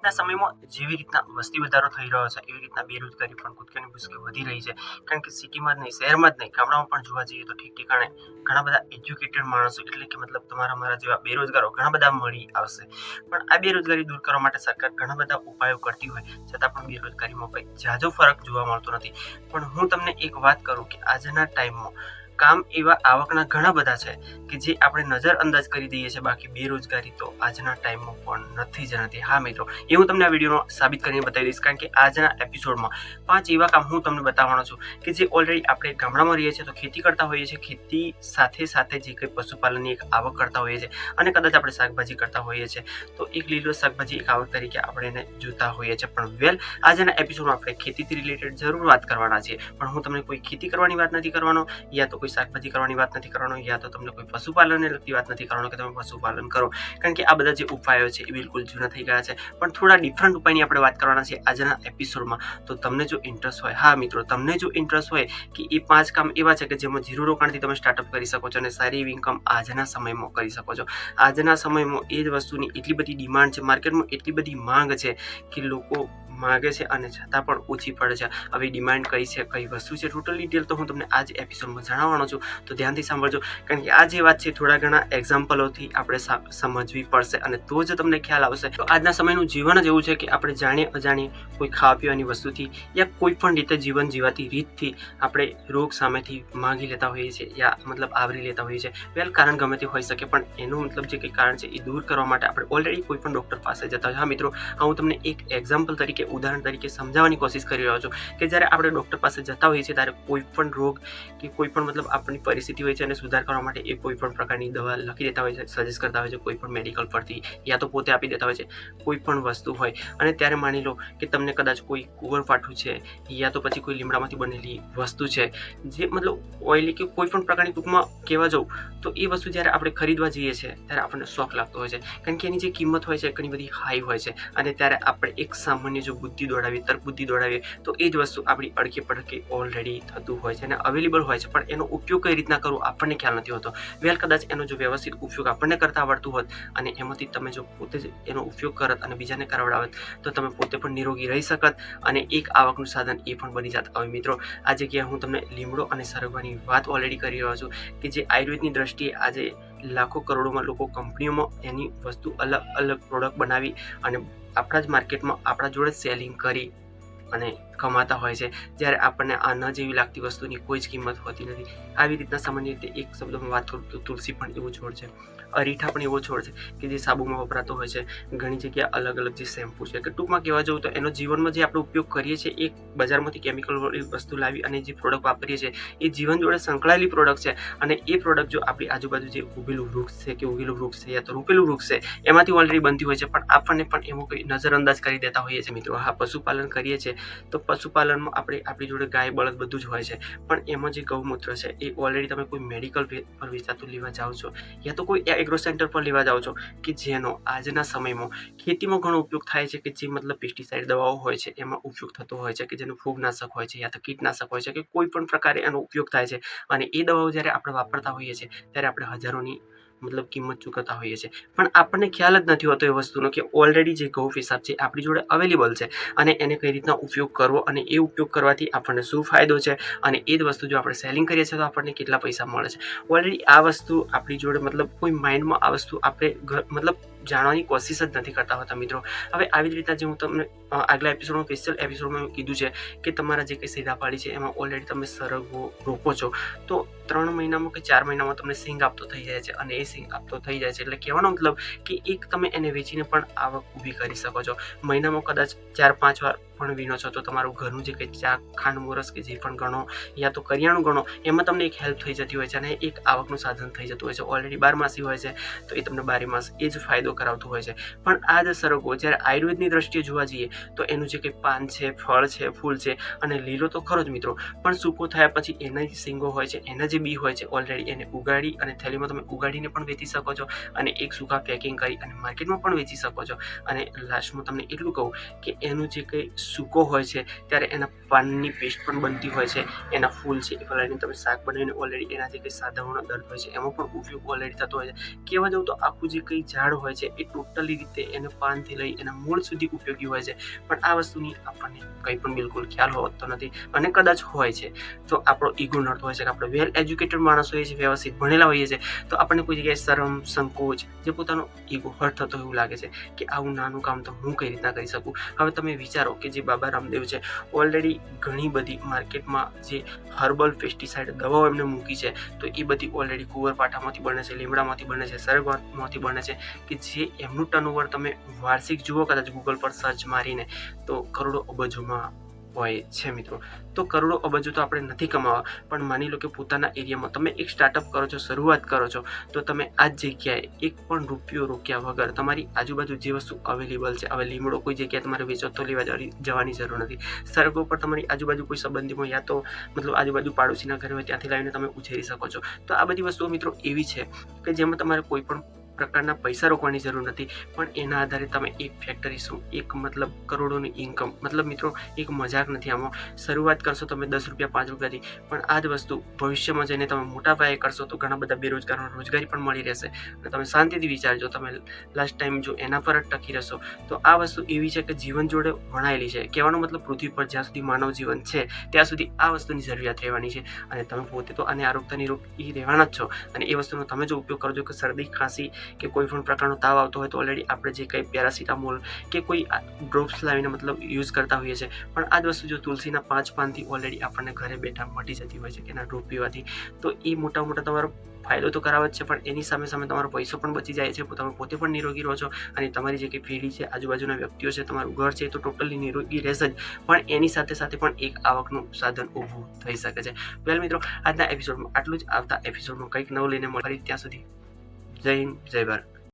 આજના સમયમાં જેવી રીતના વસ્તી વધારો થઈ રહ્યો છે એવી રીતના બેરોજગારી પણ કૂદકેની ભૂસકે વધી રહી છે. કારણ કે સિટીમાં જ નહીં, શહેરમાં જ નહીં, ગામડામાં પણ જોવા જઈએ તો ઠીક ઠેકાણે ઘણા બધા એજ્યુકેટેડ માણસો એટલે કે મતલબ તમારા મારા જેવા બેરોજગારો ઘણા બધા મળી આવશે. પણ આ બેરોજગારી દૂર કરવા માટે સરકાર ઘણા બધા ઉપાયો કરતી હોય છતાં પણ બેરોજગારીમાં કંઈ ઝાઝો ફરક જોવા મળતો નથી. પણ હું તમને એક વાત કરું કે આજના ટાઈમમાં કામ એવા આવકના ઘણા બધા છે કે જે આપણે નજરઅંદાજ કરી દઈએ છીએ, બાકી બેરોજગારી તો આજના ટાઈમમાં પણ નથી જ નથી. હા મિત્રો, એ હું તમને આ વિડીયોમાં સાબિત કરીને બતાવી દઈશ. કારણ કે આજના એપિસોડમાં 5 એવા કામ હું તમને બતાવવાનો છું કે જે ઓલરેડી આપણે ગામડામાં રહીએ છીએ તો ખેતી કરતા હોઈએ છીએ, ખેતી સાથે સાથે જે કંઈ પશુપાલનની એક આવક કરતા હોઈએ છીએ અને કદાચ આપણે શાકભાજી કરતા હોઈએ છીએ તો એક લીલો શાકભાજી એક આવક તરીકે આપણે એને જોતા હોઈએ છીએ. પણ આજના એપિસોડમાં આપણે ખેતીથી રિલેટેડ જરૂર વાત કરવાના છીએ, પણ હું તમને કોઈ ખેતી કરવાની વાત નથી કરવાનો, યા તો કોઈ શાકભાજી કરવાની વાત નથી કરવાનો, યા તો તમને કોઈ પશુપાલનને લગતી વાત નથી કરવાનો કે તમે પશુપાલન કરો. કારણ કે આ બધા જે ઉપાયો છે એ બિલકુલ જૂના થઈ ગયા છે. પણ થોડા ડિફરન્ટ ઉપાયની આપણે વાત કરવાના છે આજના એપિસોડમાં. તો તમને જો ઇન્ટરેસ્ટ હોય, હા મિત્રો, તમને જો ઇન્ટરેસ્ટ હોય કે એ 5 કામ એવા છે કે જેમાં ઝીરો રોકાણથી તમે સ્ટાર્ટઅપ કરી શકો છો અને સારી એવી ઇન્કમ આજના સમયમાં કરી શકો છો. આજના સમયમાં એ જ વસ્તુની એટલી બધી ડિમાન્ડ છે, માર્કેટમાં એટલી બધી માંગ છે કે લોકો માગે છે અને છતાં પણ ઓછી પડે છે. હવે ડિમાન્ડ કઈ છે, કઈ વસ્તુ છે, ટોટલ ડિટેલ તો હું તમને આ જ એપિસોડમાં જણાવવાનો છું. તો ધ્યાનથી સાંભળજો, કારણ કે આ જે વાત છે થોડા ઘણા એક્ઝામ્પલોથી આપણે સમજવી પડશે અને તો જ તમને ખ્યાલ આવશે. તો આજના સમયનું જીવન જ એવું છે કે આપણે જાણીએ અજાણીએ કોઈ ખાવા પીવાની વસ્તુથી યા કોઈ પણ રીતે જીવન જીવાતી રીતથી આપણે રોગ સામેથી માંગી લેતા હોઈએ છીએ યા મતલબ આવરી લેતા હોઈએ છીએ. કારણ ગમે તે હોઈ શકે, પણ એનું મતલબ જે કંઈ કારણ છે એ દૂર કરવા માટે આપણે ઓલરેડી કોઈ પણ ડૉક્ટર પાસે જતા હોય. હા મિત્રો, હું તમને એક એક્ઝામ્પલ તરીકે, ઉદાહરણ તરીકે સમજાવવાની કોશિશ કરી રહ્યો છું કે જ્યારે આપણે ડૉક્ટર પાસે જતા હોઈએ છીએ ત્યારે કોઈ પણ રોગ કે કોઈ પણ મતલબ આપણી પરિસ્થિતિ હોય છે અને સુધાર કરવા માટે એ કોઈ પણ પ્રકારની દવા લખી દેતા હોય છે, સજેસ્ટ કરતા હોય છે કોઈ પણ મેડિકલ પરથી, યા તો પોતે આપી દેતા હોય છે કોઈ પણ વસ્તુ હોય. અને ત્યારે માની લો કે તમને કદાચ કોઈ કુંવરપાઠું છે યા તો પછી કોઈ લીમડામાંથી બનેલી વસ્તુ છે જે મતલબ ઓઇલી કે કોઈ પણ પ્રકારની, ટૂંકમાં કહેવા જાઉં તો એ વસ્તુ જ્યારે આપણે ખરીદવા જઈએ છીએ ત્યારે આપણને શોખ લાગતો હોય છે. કારણ કે એની જે કિંમત હોય છે ઘણી બધી હાઈ હોય છે અને ત્યારે આપણે એક સામાન્ય જો બુદ્ધિ દોડાવીએ, તર્ક બુદ્ધિ દોડાવીએ તો એ જ વસ્તુ આપણી અડકે પડકે ઓલરેડી થતું હોય છે અને અવેલેબલ હોય છે, પણ એનો ઉપયોગ કઈ રીતના કરવો આપણને ખ્યાલ નથી હોતો. કદાચ એનો જો વ્યવસ્થિત ઉપયોગ આપણને કરતા આવડતું હોત અને એમાંથી તમે જો પોતે જ એનો ઉપયોગ કરત અને બીજાને કરાવડાવત તો તમે પોતે પણ નિરોગી રહી શકત અને એક આવકનું સાધન એ પણ બની જાત. હવે મિત્રો, આ જગ્યાએ હું તમને લીમડો અને સરગવાની વાત ઓલરેડી કરી રહ્યો છું કે જે આયુર્વેદની દ્રષ્ટિએ આજે લાખો કરોડોમાં લોકો કંપનીઓમાં એની વસ્તુ અલગ અલગ પ્રોડક્ટ બનાવી અને આપણા જ માર્કેટમાં આપણા જોડે સેલિંગ કરી અને કમાતા હોય છે, જ્યારે આપણને આ ન જેવી લાગતી વસ્તુની કોઈ જ કિંમત હોતી નથી. આવી રીતના સામાન્ય રીતે એક શબ્દમાં વાત કરું તો તુલસી પણ એવો છોડ છે, અરીઠા પણ એવો છોડ છે કે જે સાબુમાં વપરાતો હોય છે. ઘણી જગ્યાએ અલગ અલગ જે શેમ્પૂ છે કે ટૂંકમાં કહેવા જવું તો એનો જીવનમાં જે આપણે ઉપયોગ કરીએ છીએ, એક બજારમાંથી કેમિકલ વસ્તુ લાવી અને જે પ્રોડક્ટ વાપરીએ છીએ એ જીવન જોડે સંકળાયેલી પ્રોડક્ટ છે અને એ પ્રોડક્ટ જો આપણી આજુબાજુ જે ઉગેલું વૃક્ષ છે કે ઉગેલું વૃક્ષ છે યા તો રોપેલું વૃક્ષ છે એમાંથી ઓલરેડી બનતી હોય છે, પણ આપણને પણ એમાં કોઈ નજરઅંદાજ કરી દેતા હોઈએ છીએ. મિત્રો, હા, પશુપાલન કરીએ છીએ તો પશુપાલનમાં આપણી જોડે ગાય બળદ બધું જ હોય છે, પણ એમાં જે ગૌમૂત્ર છે એ ઓલરેડી તમે કોઈ મેડિકલ પર વેચાતું લેવા જાઓ છો યા તો કોઈ એગ્રો સેન્ટર પર લેવા જાઓ છો કે જેનો આજના સમયમાં ખેતીમાં ઘણો ઉપયોગ થાય છે કે જે મતલબ પેસ્ટિસાઇડ દવાઓ હોય છે એમાં ઉપયોગ થતો હોય છે કે જેનું ફૂગનાશક હોય છે યા તો કીટનાશક હોય છે કે કોઈ પણ પ્રકારે એનો ઉપયોગ થાય છે. અને એ દવાઓ જ્યારે આપણે વાપરતા હોઈએ છીએ ત્યારે આપણે હજારોની મતલબ કિંમત ચૂકવતા હોઈએ છીએ, પણ આપણને ખ્યાલ જ નથી હોતો એ વસ્તુનો કે ઓલરેડી જે ગૌ પેશાબ છે આપણી જોડે અવેલેબલ છે અને એને કઈ રીતના ઉપયોગ કરવો અને એ ઉપયોગ કરવાથી આપણને શું ફાયદો છે અને એ જ વસ્તુ જો આપણે સેલિંગ કરીએ છીએ તો આપણને કેટલા પૈસા મળે છે. ઓલરેડી આ વસ્તુ આપણી જોડે મતલબ કોઈ માઇન્ડમાં આ વસ્તુ આપણે મતલબ જાણવાની કોશિશ જ નથી કરતા હોતા. મિત્રો, હવે આવી જ રીતના જે હું તમને આગલા એપિસોડમાં, સ્પેશિયલ એપિસોડમાં કીધું છે કે તમારા જે કંઈ સીધાપાડી છે એમાં ઓલરેડી તમે સરગવો રોપો છો તો 3 મહિનામાં કે 4 મહિનામાં તમને સિંગ આપતો થઈ જાય છે અને એ સિંગ આપતો થઈ જાય છે એટલે કહેવાનો મતલબ કે એક તમે એને વેચીને પણ આવક ઊભી કરી શકો છો. મહિનામાં કદાચ 4-5 વાર પણ વીણો છો તો તમારું ઘરનું જે કંઈ ચા, ખાંડ, મોરસ કે જે પણ ગણો યા તો કરિયાણું ગણો એમાં તમને એક હેલ્પ થઈ જતી હોય છે અને એક આવકનું સાધન થઈ જતું હોય છે. ઓલરેડી 12 માસી હોય છે તો એ તમને 12 માસ એ જ ફાયદો કરાવતું હોય છે. પણ આ જ સરગવો જ્યારે આયુર્વેદની દ્રષ્ટિએ જોવા જઈએ તો એનું જે કંઈ પાન છે, ફળ છે, ફૂલ છે અને લીલો તો ખરો જ મિત્રો, પણ સૂકો થયા પછી એના જે સિંગો હોય છે, એના જે બી હોય છે ઓલરેડી એને ઉગાડી અને થેલીમાં તમે ઉગાડીને પણ વેચી શકો છો અને એક સૂકા પેકિંગ કરી અને માર્કેટમાં પણ વેચી શકો છો. અને લાસ્ટમાં તમને એટલું કહું કે એનું જે કંઈ સૂકો હોય છે ત્યારે એના પાનની પેસ્ટ પણ બનતી હોય છે, એના ફૂલ છે એ ફલાઈને તમે શાક બનાવીને ઓલરેડી એનાથી કંઈ સાધાઓનો દર્દ હોય છે એમાં પણ ઉપયોગ ઓલરેડી થતો હોય છે. કહેવા જાઉં તો આખું જે કંઈ ઝાડ હોય છે એ ટોટલી રીતે એને પાનથી લઈ એના મૂળ સુધી ઉપયોગી હોય છે, પણ આ વસ્તુની આપણને કંઈ પણ બિલકુલ ખ્યાલ હોતો નથી અને કદાચ હોય છે તો આપણો ઈગો નડતો હોય છે કે આપણે વેલ એજ્યુકેટેડ માણસ હોઈએ છીએ, વ્યવસ્થિત ભણેલા હોઈએ છીએ, તો આપણને કોઈ જગ્યાએ શરમ, સંકોચ, જે પોતાનો ઈગો હર્ટ થતો એવું લાગે છે કે આવું નાનું કામ તો હું કઈ રીતના કરી શકું. હવે તમે વિચારો કે જે બાબા રામદેવ છે ઓલરેડી ઘણી બધી માર્કેટમાં જે હર્બલ પેસ્ટિસાઇડ દવાઓ એમને મૂકી છે, તો એ બધી ઓલરેડી કુંવરપાઠામાંથી બને છે, લીમડામાંથી બને છે, સરગવામાંથી બને છે, કે જે એમનું ટર્નઓવર તમે વાર્ષિક જુઓ કદાચ ગૂગલ પર સર્ચ મારીને તો કરોડો અબજોમાં હોય છે મિત્રો. તો કરોડો અબજો તો આપણે નથી કમાવા, પણ માની લો કે પોતાના એરિયામાં તમે એક સ્ટાર્ટઅપ કરો છો, શરૂઆત કરો છો, તો તમે આ જ જગ્યાએ એક પણ રૂપિયો રોક્યા વગર તમારી આજુબાજુ જે વસ્તુ અવેલેબલ છે, હવે લીમડો કોઈ જગ્યાએ તમારે વેચતો લેવા જવાની જરૂર નથી, સરગવો પર તમારી આજુબાજુ કોઈ સંબંધીમાં યા તો મતલબ આજુબાજુ પાડોશીના ઘરે હોય ત્યાંથી લાવીને તમે ઉછેરી શકો છો. તો આ બધી વસ્તુઓ મિત્રો એવી છે કે જેમાં તમારે કોઈ પણ પ્રકારના પૈસા રોકવાની જરૂર નથી, પણ એના આધારે તમે એક ફેક્ટરી શું એક મતલબ કરોડોની ઇન્કમ, મતલબ મિત્રો એક મજાક નથી આમાં. શરૂઆત કરશો તમે 10 રૂપિયા 5 રૂપિયાથી, પણ આ જ વસ્તુ ભવિષ્યમાં જઈને તમે મોટા પાયે કરશો તો ઘણા બધા બેરોજગારોને રોજગારી પણ મળી રહેશે અને તમે શાંતિથી વિચારજો. તમે લાસ્ટ ટાઈમ જો એના પર જ ટકી રહેશો તો આ વસ્તુ એવી છે કે જીવન જોડે વણાયેલી છે. કહેવાનો મતલબ પૃથ્વી પર જ્યાં સુધી માનવ જીવન છે ત્યાં સુધી આ વસ્તુની જરૂરિયાત રહેવાની છે અને તમે પોતે તો આને આરોગ્યની રોગી રહેવાના જ છો. અને એ વસ્તુનો તમે જો ઉપયોગ કરજો કે શરદી, ખાંસી કે કોઈ પણ પ્રકારનો તાવ આવતો હોય તો ઓલરેડી આપણે જે કંઈ પેરાસિટામોલ કે કોઈ ડ્રોપ્સ લાવીને મતલબ યુઝ કરતા હોઈએ છીએ, પણ આ જ વસ્તુ જો તુલસીના 5 પાનથી ઓલરેડી આપણને ઘરે બેઠા મટી જતી હોય છે કે એના ડ્રોપ પીવાથી, તો એ મોટા તમારો ફાયદો તો કરાવે જ છે, પણ એની સામે તમારો પૈસો પણ બચી જાય છે, તમે પોતે પણ નિરોગી રહો છો અને તમારી જે કંઈ પેઢી છે, આજુબાજુના વ્યક્તિઓ છે, તમારું ઘર છે તો ટોટલી નિરોગી રહેશે જ, પણ એની સાથે સાથે પણ એક આવકનું સાધન ઊભું થઈ શકે છે. વેલ મિત્રો, આજના એપિસોડમાં આટલું જ. આવતા એપિસોડમાં કંઈક નવું લઈને મળી ત્યાં સુધી જય હિન્દ, જય ભારત.